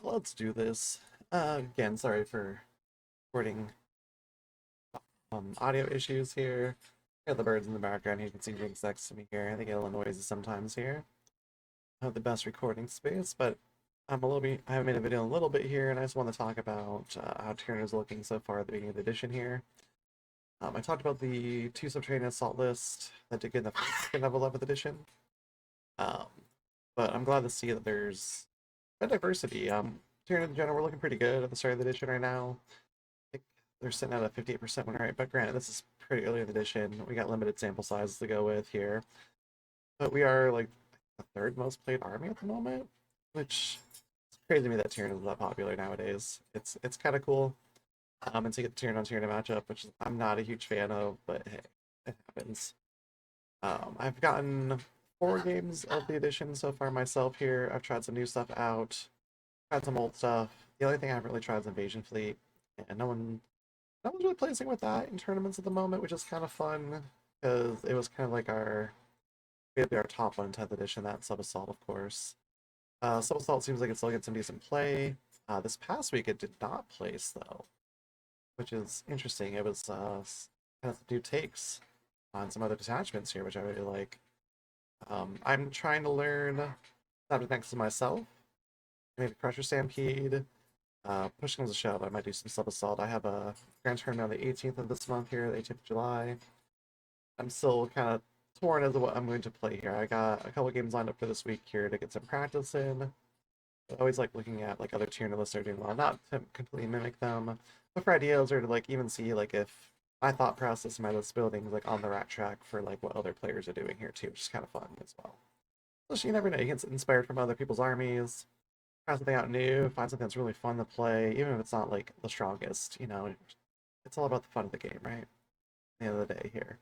Let's do this. Again, sorry for recording audio issues here. Got the birds in the background. You can see things next to me here. They get a little noisy sometimes here. I have the best recording space, but I haven't made a video in a little bit here, and I just want to talk about how Tyranids looking so far at the beginning of the edition here. I talked about the two subterranean assault list that did get in the second of 11th edition. Um, but I'm glad to see that there's a diversity. Tyranids in general, we're looking pretty good at the start of the edition right now. Think they're sitting at a 58% win rate, but granted, this is pretty early in the edition. We got limited sample sizes to go with here. But we are like the third most played army at the moment, which is crazy to me that Tyranid is that popular nowadays. It's kind of cool. And to get the Tyranid on Tyranid matchup, which I'm not a huge fan of, but hey, it happens. I've gotten 4 games of the edition so far myself here. I've tried some new stuff out, tried some old stuff. The only thing I haven't really tried is Invasion Fleet, and no one's really placing with that in tournaments at the moment, which is kind of fun because it was kind of like our top one in 10th edition. That Sub Assault, of course. Sub Assault seems like it's still getting some decent play. This past week it did not place though, which is interesting. It was kind of new takes on some other detachments here, which I really like. I'm trying to learn Sabbath next to myself. Maybe Pressure Stampede. Push comes to shove, I might do some Sub Assault. I have a grand tournament on the 18th of this month here, the 18th of July. I'm still kind of torn as to what I'm going to play here. I got a couple games lined up for this week here to get some practice in. I always like looking at like other tier lists are doing well, not to completely mimic them, but for ideas or to like even see like if my thought process and my list building is like on the right track for like what other players are doing here too, which is kind of fun as well. Plus, you never know, you get inspired from other people's armies, try something out new, find something that's really fun to play, even if it's not like the strongest, it's all about the fun of the game, right? At the end of the day here.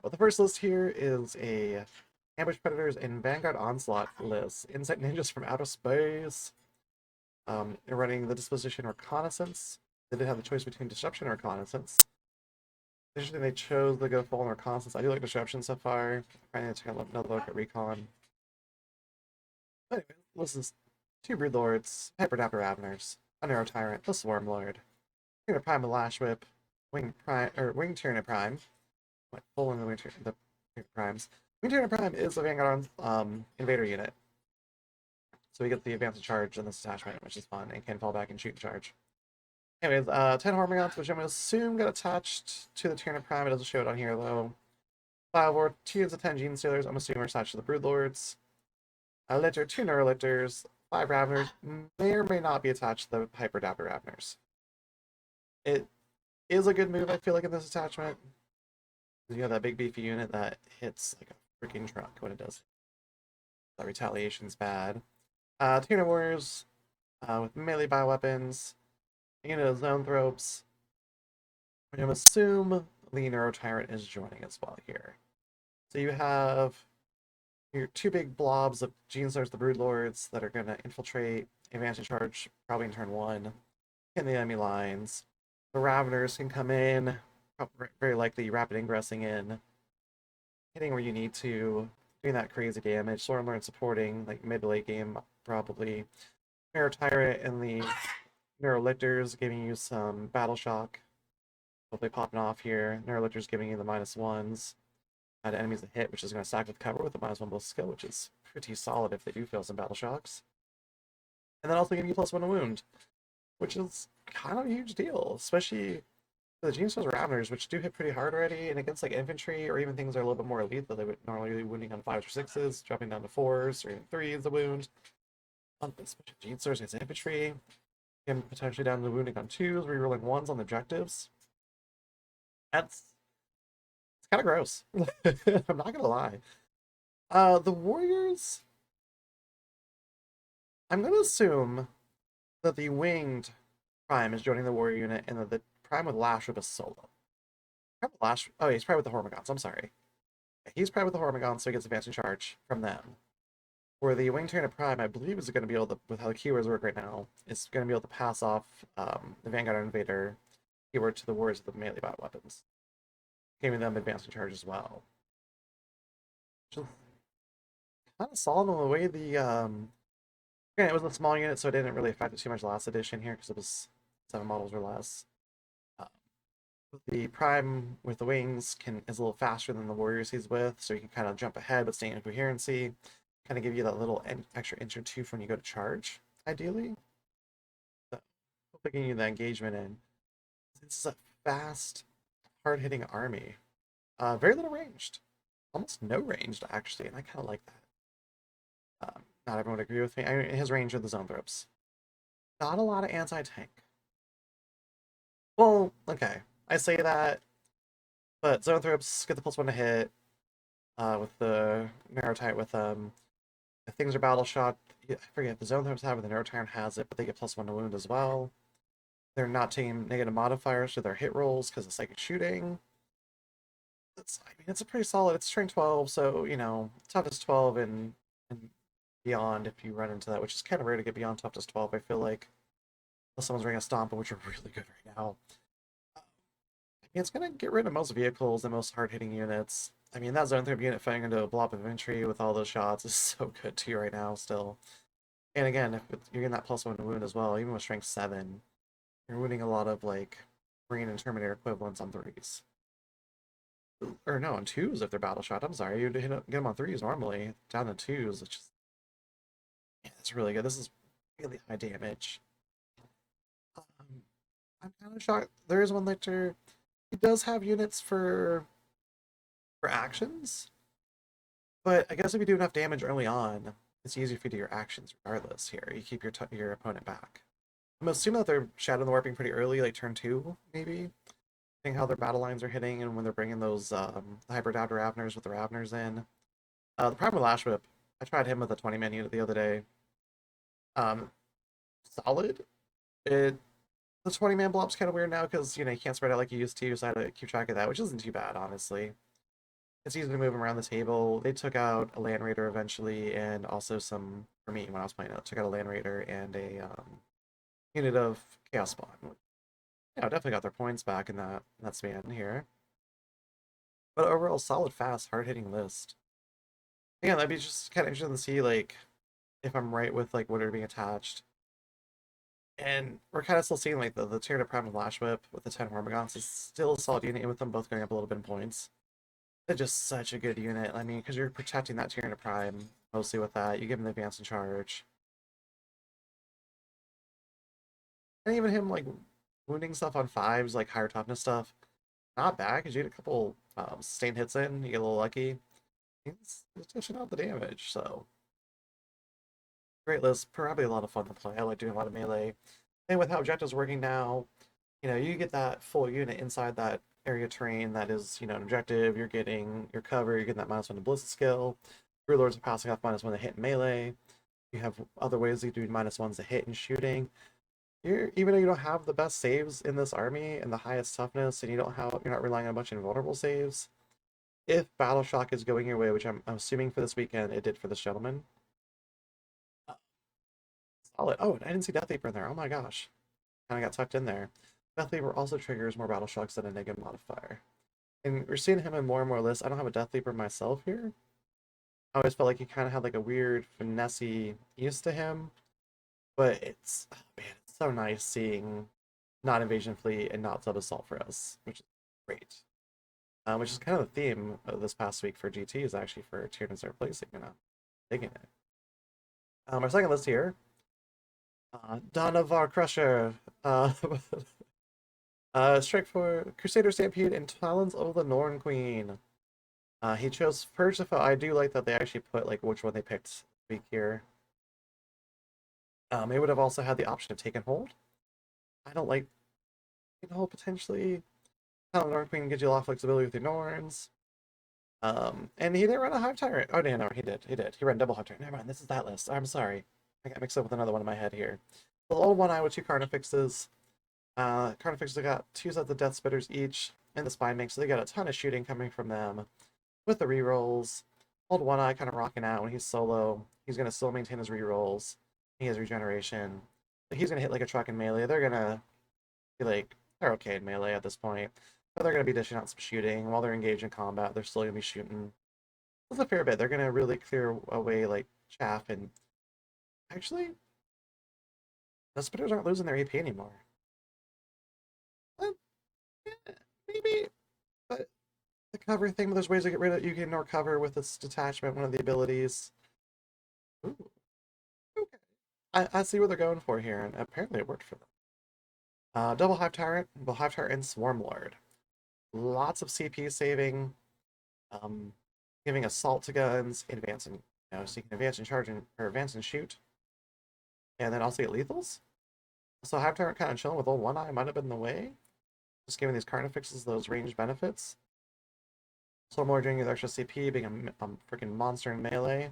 But the first list here is a Ambush Predators and Vanguard Onslaught list. Insect Ninjas from Outer Space. They're running the Disposition Reconnaissance. They did have the choice between Disruption and Reconnaissance. Interesting they chose to go full on Reconnaissance. I do like Disruption so far. I need to another look at Recon. But anyway, this is two Broodlords, Hyper Dapper Raveners, Underarrow Tyrant, the Swarm Lord, Tyranid Prime with Lash Whip, Wing Tyranid Prime. Like full in the Primes. Wing Tyranid Prime is a Vanguard Invader unit. So we get the advanced charge in this attachment, which is fun, and can fall back and shoot and charge. Anyways, 10 Hormigons, which I'm going to assume got attached to the Tyranid Prime. It doesn't show it on here, though. 5 or 2 units of 10 Gene Stealers, I'm assuming are attached to the Broodlords. A Litter, 2 Neuralitters, 5 Raveners, may or may not be attached to the Hyper Dapper Raveners. It is a good move, I feel like, in this attachment. You have that big beefy unit that hits like a freaking truck when it does. That retaliation's bad. Tuna Warriors with melee bioweapons, unit of Zone Thropes, which I'm assume the Neuro Tyrant is joining as well here. So you have your 2 big blobs of Gene Stars, the Broodlords, that are going to infiltrate, advance and charge probably in turn 1, in the enemy lines. The Raveners can come in, very likely rapid ingressing in, hitting where you need to, doing that crazy damage. Storm Lord supporting, like mid to late game, probably. Mirror Tyrant and the Neurolictors giving you some battle shock. Hopefully popping off here. Neurolictors giving you the -1s. Add enemies a hit, which is going to stack with cover with a -1 both skill, which is pretty solid if they do feel some battle shocks. And then also giving you +1 to wound, which is kind of a huge deal, especially the Gene Stars Raveners, which do hit pretty hard already, and against like infantry or even things that are a little bit more elite that they would normally be wounding on 5s or 6s, dropping down to 4s or even 3s a wound. Especially Gene Stars against infantry, and potentially down to wounding on 2s, rerolling 1s on the objectives. It's kind of gross. I'm not gonna lie. The Warriors, I'm gonna assume that the Winged Prime is joining the Warrior unit, and that the Prime with Lash Whip is solo. Oh, he's probably with the Hormigons. I'm sorry. He's probably with the Hormigons, so he gets advancing charge from them. Where the Wing Tyranid Prime, I believe, is going to be able to, with how the keywords work right now, is going to be able to pass off the Vanguard Invader keyword to the Warriors with the melee bot weapons, giving them advancing charge as well. Which is kind of solid on the way Yeah, it was a small unit, so it didn't really affect it too much last edition here because it was 7 models or less. Uh, the Prime with the wings is a little faster than the Warriors he's with, so you can kind of jump ahead but stay in coherency. Kind of give you that little extra inch or two for when you go to charge, ideally. So, hopefully getting you the engagement in. This is a fast, hard-hitting army. Very little ranged. Almost no ranged, actually, and I kind of like that. Not everyone would agree with me. I mean, his range are the zone throws. Not a lot of anti-tank. Well, okay. I say that, but zone throws get the +1 to hit. With the narrow tight with if things are battle shot. I forget the zone throws have it, the narrow tyrant has it, but they get +1 to wound as well. They're not taking negative modifiers to their hit rolls because of psychic shooting. I mean, it's a pretty solid. It's strength 12, so toughness 12 and beyond if you run into that, which is kind of rare to get beyond toughness 12. I feel like unless someone's running a stomp, which are really good right now. I mean, it's gonna get rid of most vehicles and most hard-hitting units. I mean, that zone 3 unit fighting into a blob of infantry with all those shots is so good to you right now still. And again, if you're getting that +1 to wound as well, even with strength 7, you're wounding a lot of like Marine and Terminator equivalents on threes. Or no, on twos if they're battle shot. I'm sorry, you'd get them on threes normally. Down to twos, which is yeah, that's really good. This is really high damage. Um, I'm kind of shocked. There is one lictor. He does have units for actions, but I guess if you do enough damage early on, it's easier for you to do your actions regardless. Here, you keep your opponent back. I'm assuming that they're shadowing the warping pretty early, like turn 2, maybe. Seeing how their battle lines are hitting and when they're bringing those hybrid outer Ravners with the Ravners in. The Primal Lash Whip, I tried him with a 20-man unit the other day. Um, Solid. The 20-man blob's kind of weird now because you can't spread out like you used to, so I had to keep track of that, which isn't too bad, honestly. It's easy to move them around the table. They took out a Land Raider eventually, and also some, for me, when I was playing it, took out a Land Raider and a unit of Chaos Spawn. Yeah, definitely got their points back in that span here. But overall, solid, fast, hard-hitting list. Yeah, that'd be just kind of interesting to see, like, if I'm right with, like, what are being attached. And we're kind of still seeing, like, the Tyranid Prime and Lash Whip with the 10 Hormigons is still a solid unit, with them both going up a little bit in points. They're just such a good unit. I mean, because you're protecting that Tyranid Prime mostly with that. You give him the advance and charge. And even him, like, wounding stuff on fives, like, higher toughness stuff, not bad, because you get a couple sustained hits in, you get a little lucky. It's dishing out the damage, so great list. Probably a lot of fun to play. I like doing a lot of melee. And with how objectives working now, you get that full unit inside that area terrain that is, an objective. You're getting your cover, you're getting that -1 to ballistic skill. Your lords are passing off -1 to hit and melee. You have other ways you do -1s to hit and shooting. Even though you don't have the best saves in this army and the highest toughness, and you're not relying on a bunch of invulnerable saves. If Battle Shock is going your way, which I'm assuming for this weekend it did for this gentleman, solid. Oh, I didn't see Death Leaper in there. Oh my gosh. Kind of got tucked in there. Death Leaper also triggers more Battle Shocks than a negative modifier. And we're seeing him in more and more lists. I don't have a Death Leaper myself here. I always felt like he kind of had like a weird finessey use to him. But oh man, it's so nice seeing not Invasion Fleet and not Sub Assault for us, which is great. Which is kind of the theme of this past week for GT is actually for Tyranids are replacing, taking it. Our second list here, Donovar Crusher, strike for Crusader Stampede and Talons of the Norn Queen. He chose Purge the Foe. I do like that they actually put like which one they picked this week here. It would have also had the option of Take and Hold. I don't like Take and Hold potentially. Talon Norn Queen gives you a lot of flexibility with your Norns. And he didn't run a Hive Tyrant. Oh, no, he did. He did. He ran double Hive Tyrant. Never mind, this is that list. I'm sorry. I got mixed up with another one in my head here. The old one eye with 2 Carnifixes. Carnifixes got 2 sets of Death Spitters each, and the Spine Mix, so they got a ton of shooting coming from them. With the rerolls, old one eye kind of rocking out when he's solo. He's gonna still maintain his rerolls. He has regeneration. But he's gonna hit like a truck in melee. They're gonna be like they're okay in melee at this point. But they're gonna be dishing out some shooting. While they're engaged in combat, they're still gonna be shooting. It's a fair bit. They're gonna really clear away like chaff and actually The spitters aren't losing their AP anymore. Well, yeah, maybe, but the cover thing, there's ways to get rid of. You can ignore cover with this detachment, one of the abilities. Ooh, okay. I see what they're going for here, and apparently it worked for them. Double Hive Tyrant, double Hive Tyrant, and Swarm Lord. Lots of CP saving, um, giving assault to guns, advancing, so you can advance and charge and, or advance and shoot, and then also get lethals. So Hive Tyrant kind of chilling with old One Eye might have been the way, just giving these Carnifexes those range benefits. Swarm Lord doing the extra CP, being a freaking monster in melee.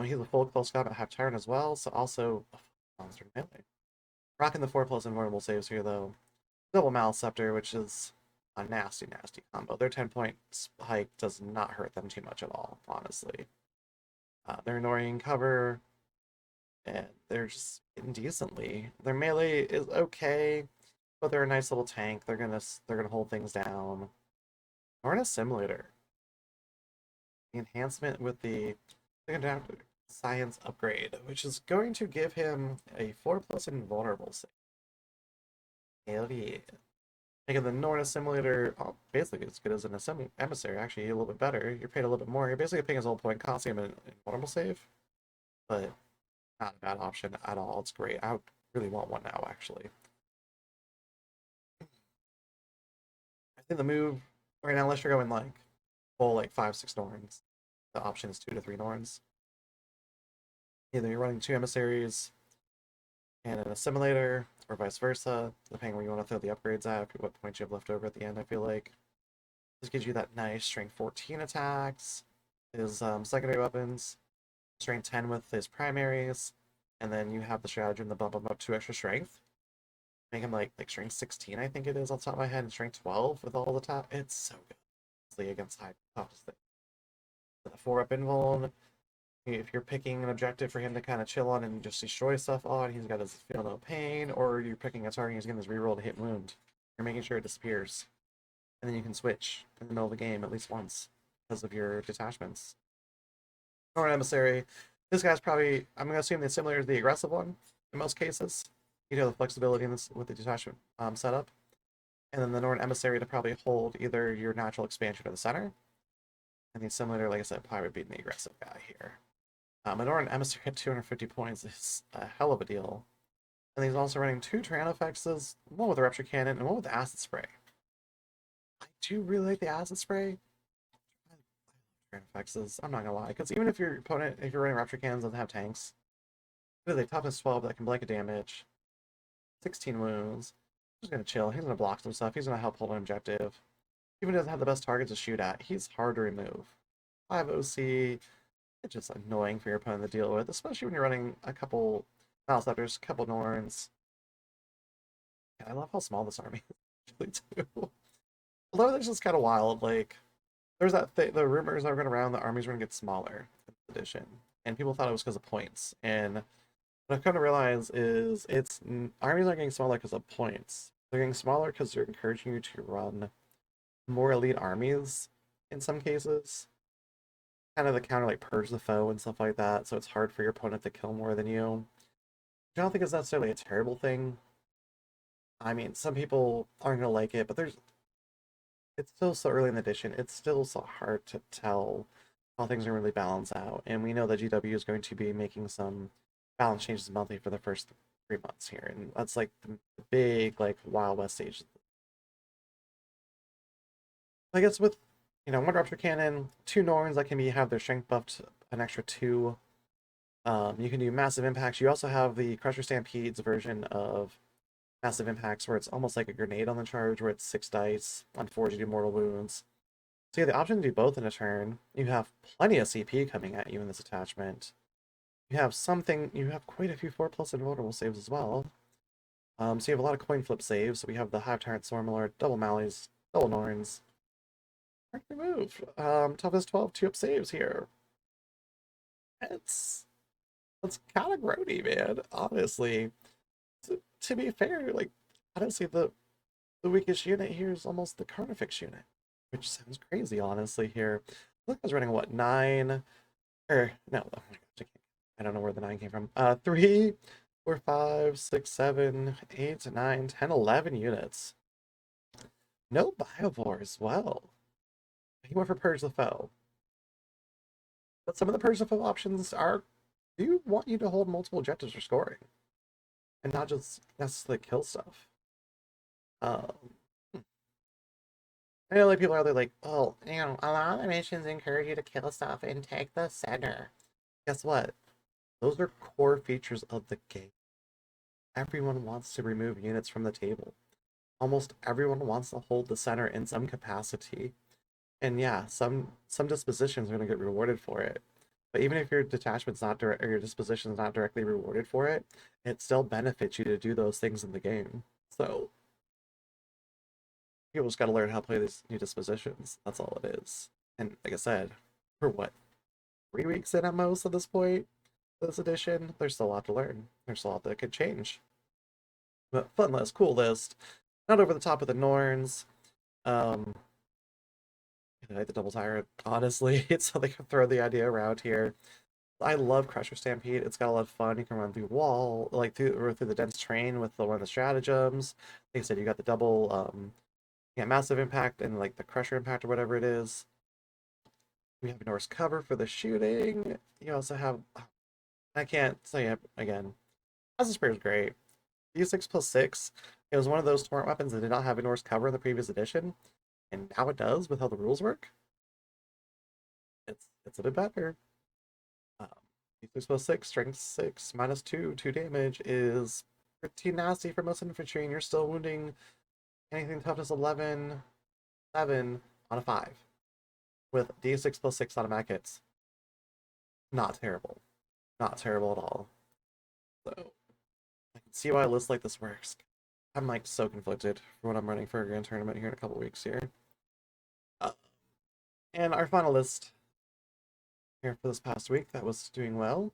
He's a full close combat Hive Tyrant as well, so also a monster in melee. Rocking the 4+ invulnerable saves here though. Double Maliceptor, which is a nasty, nasty combo. Their 10-point hike does not hurt them too much at all, honestly. They're annoying cover, and they're just hitting decently. Their melee is okay, but they're a nice little tank. They're gonna hold things down. Or in a simulator. The enhancement with the science upgrade, which is going to give him a 4+ invulnerable save. Hell yeah. Making the Norna simulator basically as good as an emissary, actually a little bit better. You're paid a little bit more. You're basically paying his old point, costing him an invulnerable save, but not a bad option at all. It's great. I really want one now, actually. I think the move right now, unless you're going like full like 5-6 Norns, the option is 2 to 3 Norns. Either you're running 2 emissaries and an assimilator, or vice versa, depending where you want to throw the upgrades at, what points you have left over at the end. I feel like this gives you that nice strength 14 attacks, his secondary weapons, strength 10 with his primaries, and then you have the stratagem to bump him up 2 extra strength. Make him like strength 16, I think it is, off the top of my head, and strength 12 with all the top. It's so good. Especially against high tops thing. The 4-up invuln, if you're picking an objective for him to kind of chill on and just destroy stuff on, he's got his feel no pain, or you're picking a target, he's getting his reroll to hit wound. You're making sure it disappears. And then you can switch in the middle of the game at least once because of your detachments. Or an emissary. This guy's probably, I'm going to assume the assimilator is the aggressive one in most cases. You know, the flexibility in this with the detachment setup. And then the Norn emissary to probably hold either your natural expansion or the center. And the assimilator, like I said, probably would be the aggressive guy here. A Norn emissary at 250 points is a hell of a deal. And he's also running 2 Tyrannofexes, one with a Rupture Cannon and one with Acid Spray. I do really like the Acid Spray. Tyrannofexes, I'm not gonna lie, because even if your opponent, if you're running Rupture Cannons, doesn't have tanks, they toughness 12 that can blanket damage, 16 wounds. He's gonna chill. He's gonna block some stuff. He's gonna help hold an objective. Even if he doesn't have the best targets to shoot at, he's hard to remove. 5 OC, it's just annoying for your opponent to deal with, especially when you're running a couple Maliceptors, a couple Norns. And I love how small this army is, actually, too. Although it's just kind of wild, like, there's the rumors that were going around the armies were going to get smaller in this edition, and people thought it was because of points. And what I've come to realize is armies aren't getting smaller because of points. They're getting smaller because they're encouraging you to run more elite armies in some cases. Kind of the counter like purge the foe and stuff like that, so it's hard for your opponent to kill more than you. I don't think it's necessarily a terrible thing. I mean, some people aren't gonna like it, but it's still so early in the edition. It's still so hard to tell how things are really balance out. And we know that GW is going to be making some balance changes monthly for the first 3 months here, and that's like the big like Wild West stage. I guess with one Rupture Cannon, 2 Norns that can have their strength buffed an extra 2. You can do massive impacts. You also have the Crusher Stampedes version of massive impacts where it's almost like a grenade on the charge, where it's 6 dice. On 4s, you do mortal wounds. So you have the option to do both in a turn. You have plenty of CP coming at you in this attachment. You have quite a few 4+ invulnerable saves as well. So you have a lot of coin flip saves. So we have the Hive Tyrant, Swarmlord, double Malleys, double Norns. Perfect move. Toughest 12, 2-up saves here. It's kind of grody, man. Honestly, to be fair, like honestly, the weakest unit here is almost the Carnifex unit, which sounds crazy, honestly. Here, look, I was running what 9, or no? Oh my gosh, I don't know where the 9 came from. 3 4, 5, 6, 7, 8, 9, 10, 11 units. No Biovore as well. He went for Purge the Foe. But some of the Purge the Foe options are do want you to hold multiple objectives for scoring and not just necessarily kill stuff. Um, I know like people are like, well, a lot of the missions encourage you to kill stuff and take the center. Guess what? Those are core features of the game. Everyone wants to remove units from the table. Almost everyone wants to hold the center in some capacity. And yeah, some dispositions are going to get rewarded for it. But even if your detachment's not direct or your disposition's not directly rewarded for it, it still benefits you to do those things in the game. So people just got to learn how to play these new dispositions. That's all it is. And like I said, for what, 3 weeks in at most at this point, this edition, there's still a lot to learn. There's a lot that could change. But fun list, cool list. Not over the top of the Norns. Um, I like the double tyrant, honestly. It's so they can throw the idea around here. I love Crusher Stampede. It's got a lot of fun. You can run through wall, like through the dense terrain with one of the stratagems. Like I said, you got the double yeah, massive impact and like the Crusher impact or whatever it is. We have Norse cover for the shooting. You also have I can't say it again. As Spear is great. D6 plus 6. It was one of those torrent weapons that did not have a Norse cover in the previous edition, and now it does with how the rules work. It's a bit better. Um, D6 plus 6, strength 6, -2, 2 damage is pretty nasty for most infantry, and you're still wounding anything toughness 11, 7 on a 5 with D6 plus 6 automatic hits. Not terrible. Not terrible at all. So I can see why a list like this works. I'm like so conflicted for what I'm running for a grand tournament here in a couple weeks here. Uh, and our final list here for this past week that was doing well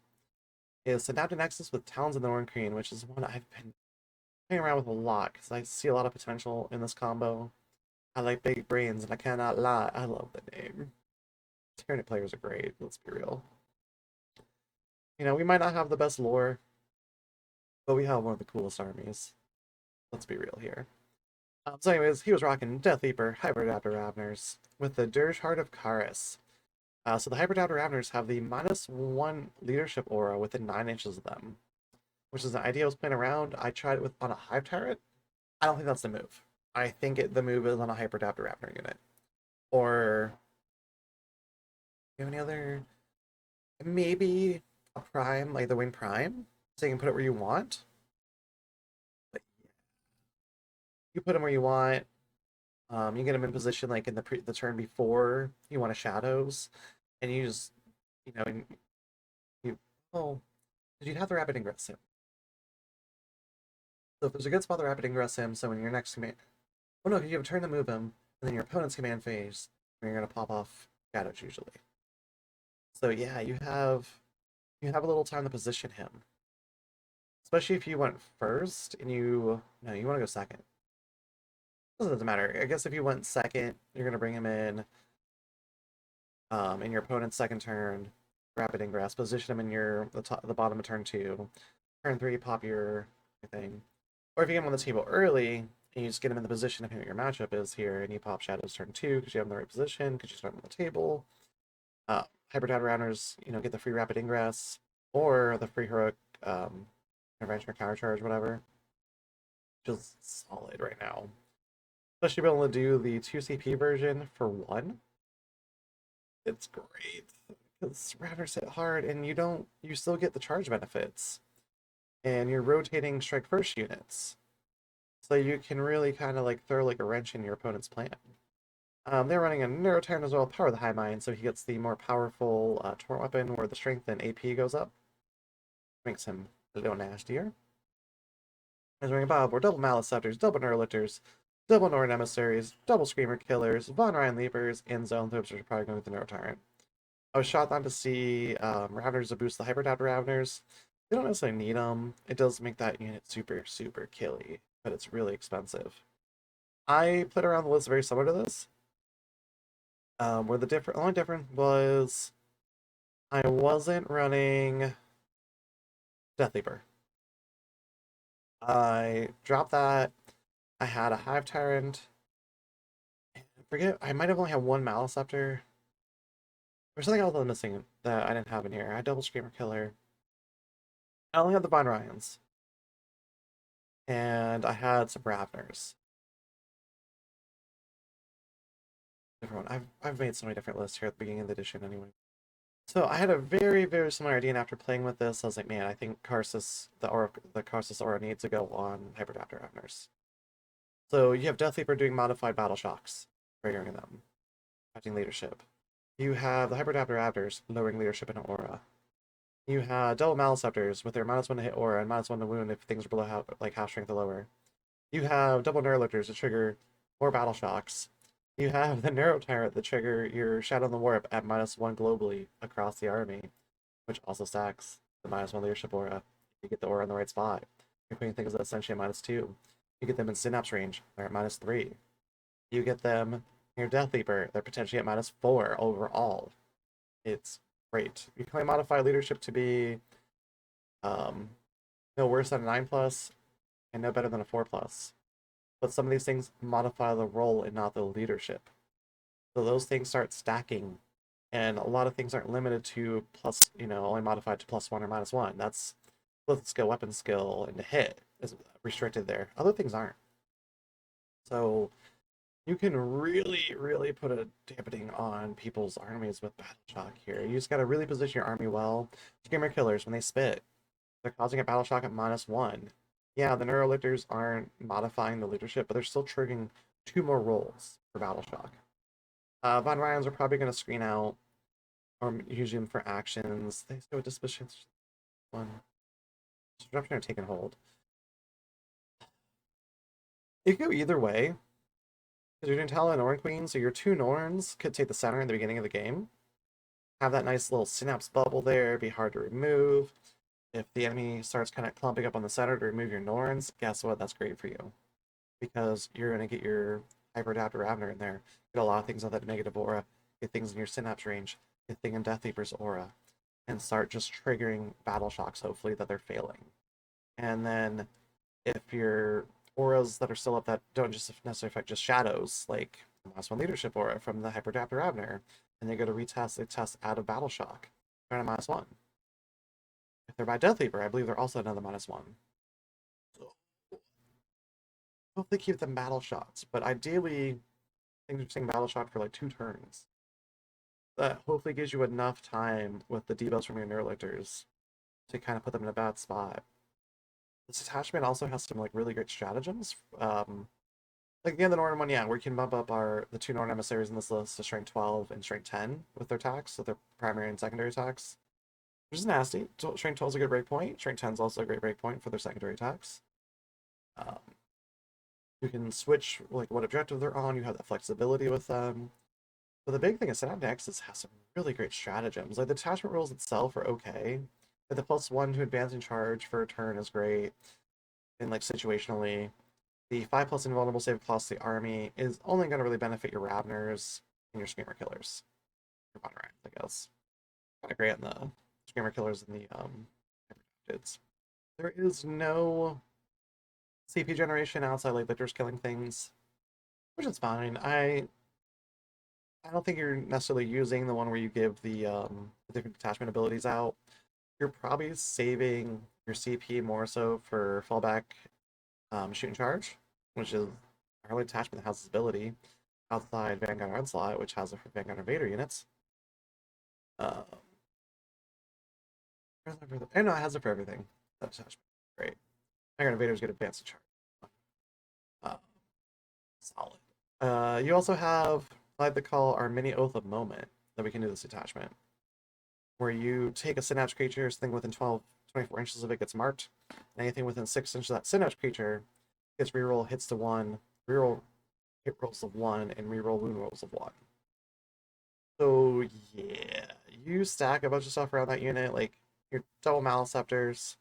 is Synaptic Nexus with Talons of the Norn Queen, which is one I've been playing around with a lot because I see a lot of potential in this combo. I like big brains, and I cannot lie, I love the name. Tyranid players are great, let's be real. We might not have the best lore, but we have one of the coolest armies. Let's be real here. So anyways, he was rocking Death Leaper, Hyperdaptor Ravners, with the Dirge Heart of Karis. So the Hyperdaptor Ravners have the -1 leadership aura within 9 inches of them, which is an idea I was playing around. I tried it on a Hive Tyrant. I don't think that's the move. I think the move is on a Hyperdaptor Ravner unit. Or, do you have any other, maybe a Prime, like the Wing Prime, so you can put it where you want. But you put them where you want. You get them in position like in the turn before you want to shadows, and you just you know you oh, you'd have the rapid ingress him. So if there's a good spot, the rapid ingress him. So when your next command, oh no, because you have a turn to move him, and then your opponent's command phase, and you're gonna pop off shadows usually. So yeah, you have a little time to position him, especially if you went first and you no, you want to go second. Doesn't matter. I guess if you went second, you're gonna bring him in your opponent's second turn, rapid ingress, position him in the bottom of turn 2. Turn 3, pop your thing. Or if you get him on the table early, and you just get him in the position of who your matchup is here, and you pop shadows turn 2 because you have him in the right position, because you start him on the table. Hyper Data Rounders, get the free rapid ingress, or the free heroic intervention or counter charge, whatever. Just solid right now. Especially being able to do the 2 CP version for 1. It's great. Because Ravners hit hard and you still get the charge benefits. And you're rotating strike first units. So you can really kind of like throw like a wrench in your opponent's plan. They're running a Neurotyrant as well, Power of the High Mind, so he gets the more powerful torrent weapon where the strength and AP goes up. Makes him a little nastier. He's running Bob, or double Maliceptors, double Neurolifters, double Norn Emissaries, double Screamer Killers, Von Ryan Leapers, and Zone Thrips, which are probably going with the Neurotyrant. I was shocked not to see Ravners to boost the Hyperdaptor Ravners. They don't necessarily need them. It does make that unit super, super killy, but it's really expensive. I played around the list very similar to this. Where the only difference was I wasn't running Death Leaper. I dropped that. I had a Hive Tyrant. I forget, I might have only had one Maliceptor. There's something else I'm missing that I didn't have in here. I had double Screamer Killer. I only had the Vine Ryans. And I had some Ravners. Different one. I've made so many different lists here at the beginning of the edition anyway. So I had a very, very similar idea, and after playing with this, I was like, man, I think the Karsus aura needs to go on Hyperdaptor Ravners. So you have Death Leaper doing modified battle shocks, triggering them, affecting leadership. You have the Hyperdaptor Raptors lowering leadership and aura. You have double Maliceptors with their -1 to hit aura and -1 to wound if things are below half strength or lower. You have double Neuralifters to trigger more battle shocks. You have the Neuro Tyrant that trigger your Shadow in the Warp at -1 globally across the army, which also stacks the -1 leadership aura. You get the aura in the right spot. You're putting things at essentially at -2. You get them in Synapse range, they're at -3. You get them near Death Leaper, they're potentially at -4 overall. It's great. You can modify leadership to be um, no worse than a 9 plus and no better than a 4 plus. But some of these things modify the role and not the leadership. So those things start stacking. And a lot of things aren't limited to plus, only modified to +1 or -1. That's with skill, weapon skill, and the hit is restricted there. Other things aren't. So you can really, really put a dampening on people's armies with Battle Shock here. You just gotta really position your army well. Screamer Killers, when they spit, they're causing a Battle Shock at -1. Yeah, the Neurolictors aren't modifying the leadership, but they're still triggering 2 more rolls for Battle Shock. Von Ryans are probably going to screen out or use them for actions. They go Disposition 1. Disruption or Take and Hold. It could go either way. Because you're doing Talon and Norn Queen, so your 2 Norns could take the center in the beginning of the game. Have that nice little synapse bubble there, be hard to remove. If the enemy starts kind of clumping up on the center to remove your Norns, guess what? That's great for you. Because you're going to get your Hyperdaptor Ravner in there. Get a lot of things on that negative aura. Get things in your Synapse range. Get things in Death Leaper's aura. And start just triggering battle shocks, hopefully, that they're failing. And then if your auras that are still up that don't just necessarily affect just shadows, like the -1 leadership aura from the Hyperdaptor Ravner, and they go to retest, they test out of battle shock. They're at a -1. If they're by Death Leaper, I believe they're also another -1. So hopefully keep them battle shots, but ideally things are saying battle shot for like 2 turns. That hopefully gives you enough time with the debuffs from your Neuralifters to kind of put them in a bad spot. This attachment also has some like really great stratagems. Like again, the Norn one, yeah, we can bump up the 2 Norn emissaries in this list to strength 12 and strength 10 with their attacks, so their primary and secondary attacks. Which is nasty. Strength 12 is a good breakpoint. Strength 10 is also a great breakpoint for their secondary attacks. Um, you can switch like what objective they're on. You have that flexibility with them. But the big thing is Synapse Nexus has some really great stratagems. Like the attachment rules itself are okay. But the +1 to advance in charge for a turn is great. And like situationally, the 5+ invulnerable save across the army is only going to really benefit your Ravners and your Screamer Killers. Your Bonrines, I guess. Kind of great in the Screamer Killers and the Hyperdaptids. There is no CP generation outside like Lictors killing things, which is fine. I don't think you're necessarily using the one where you give the different detachment abilities out. You're probably saving your CP more so for fallback shoot and charge, which is our only attachment that has this ability outside Vanguard Onslaught, which has it for Vanguard Invader units. Uh, oh no, it has it for everything. That attachment. Great. Vanguard Invaders get advanced charge. Uh, Solid. You also have what I like to call our mini Oath of Moment that we can do this attachment. Where you take a Synapse creature, something within 24 inches of it gets marked. Anything within 6 inches of that Synapse creature gets reroll hits to 1, reroll hit rolls of 1, and reroll wound rolls of 1. So yeah, you stack a bunch of stuff around that unit, like your double Maliceptors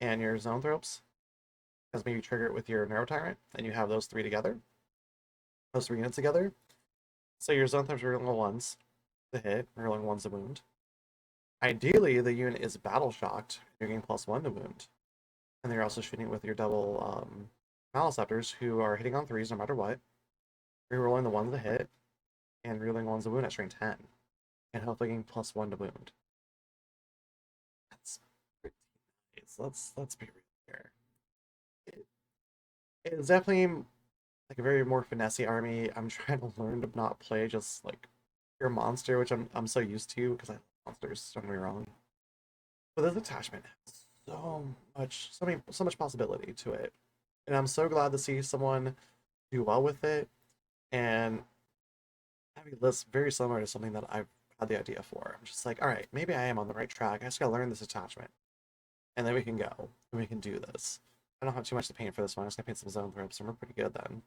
and your Zoanthropes, because maybe you trigger it with your Neuro Tyrant, and you have those 3 together, those 3 units together. So your Zoanthropes are rolling 1s to hit, rolling 1s to wound. Ideally, the unit is battle shocked, you're getting +1 to wound. And then you're also shooting with your double Maliceptors who are hitting on threes no matter what. Rerolling the ones to hit, and rerolling ones to wound at strain 10. And hopefully getting +1 to wound. That's pretty nice. Let's be real here. It, it is definitely like a very more finessey army. I'm trying to learn to not play just like pure monster, which I'm so used to because I love monsters, don't get me wrong. But this attachment has so much possibility to it. And I'm so glad to see someone do well with it and having this very similar to something that I've had the idea for. I'm just like, all right, maybe I am on the right track. I just gotta learn this attachment. And then we can go. And we can do this. I don't have too much to paint for this one. I'm just gonna paint some zone thrips and we're pretty good then.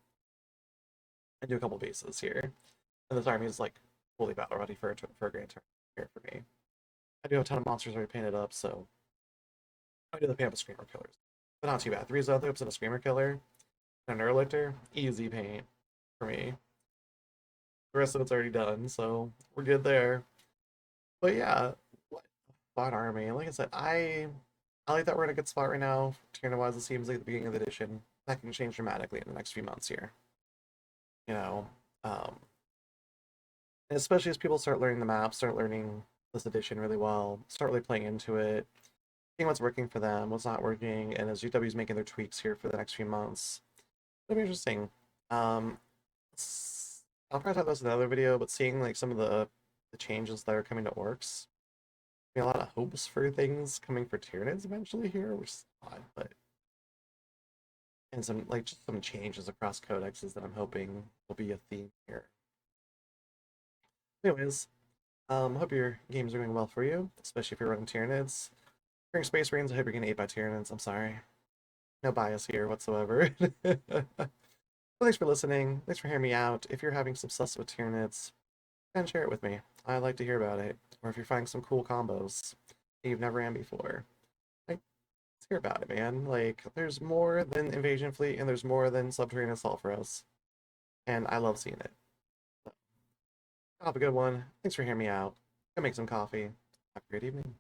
I do a couple bases here. And this army is like fully battle ready for a grand turn here for me. I do have a ton of monsters already painted up, so I do the paint up of Screamer Killers. But not too bad. 3 zone thrips and a Screamer Killer. And an Neurolictor. Easy paint for me. The rest of it's already done, so we're good there. But yeah, what a fun army. Like I said, I like that we're in a good spot right now. Tier wise, it seems like the beginning of the edition. That can change dramatically in the next few months here. You know, um, especially as people start learning the map, start learning this edition really well, start really playing into it, seeing what's working for them, what's not working, and as GW's making their tweaks here for the next few months, it'll be interesting. Um, I'll probably talk about this in another video, but seeing like some of the changes that are coming to orcs, a lot of hopes for things coming for Tyranids eventually here, which is odd, but and some like just some changes across codexes that I'm hoping will be a theme here. Anyways, hope your games are going well for you, especially if you're running Tyranids. If you're in Space Marines, I hope you're getting ate by Tyranids. I'm sorry. No bias here whatsoever. Well, thanks for listening. Thanks for hearing me out. If you're having success with Tyranids, go and share it with me. I'd like to hear about it. Or if you're finding some cool combos that you've never ran before. Like, let's hear about it, man. Like, there's more than Invasion Fleet, and there's more than Subterranean Assault for us. And I love seeing it. So, have a good one. Thanks for hearing me out. Go make some coffee. Have a great evening.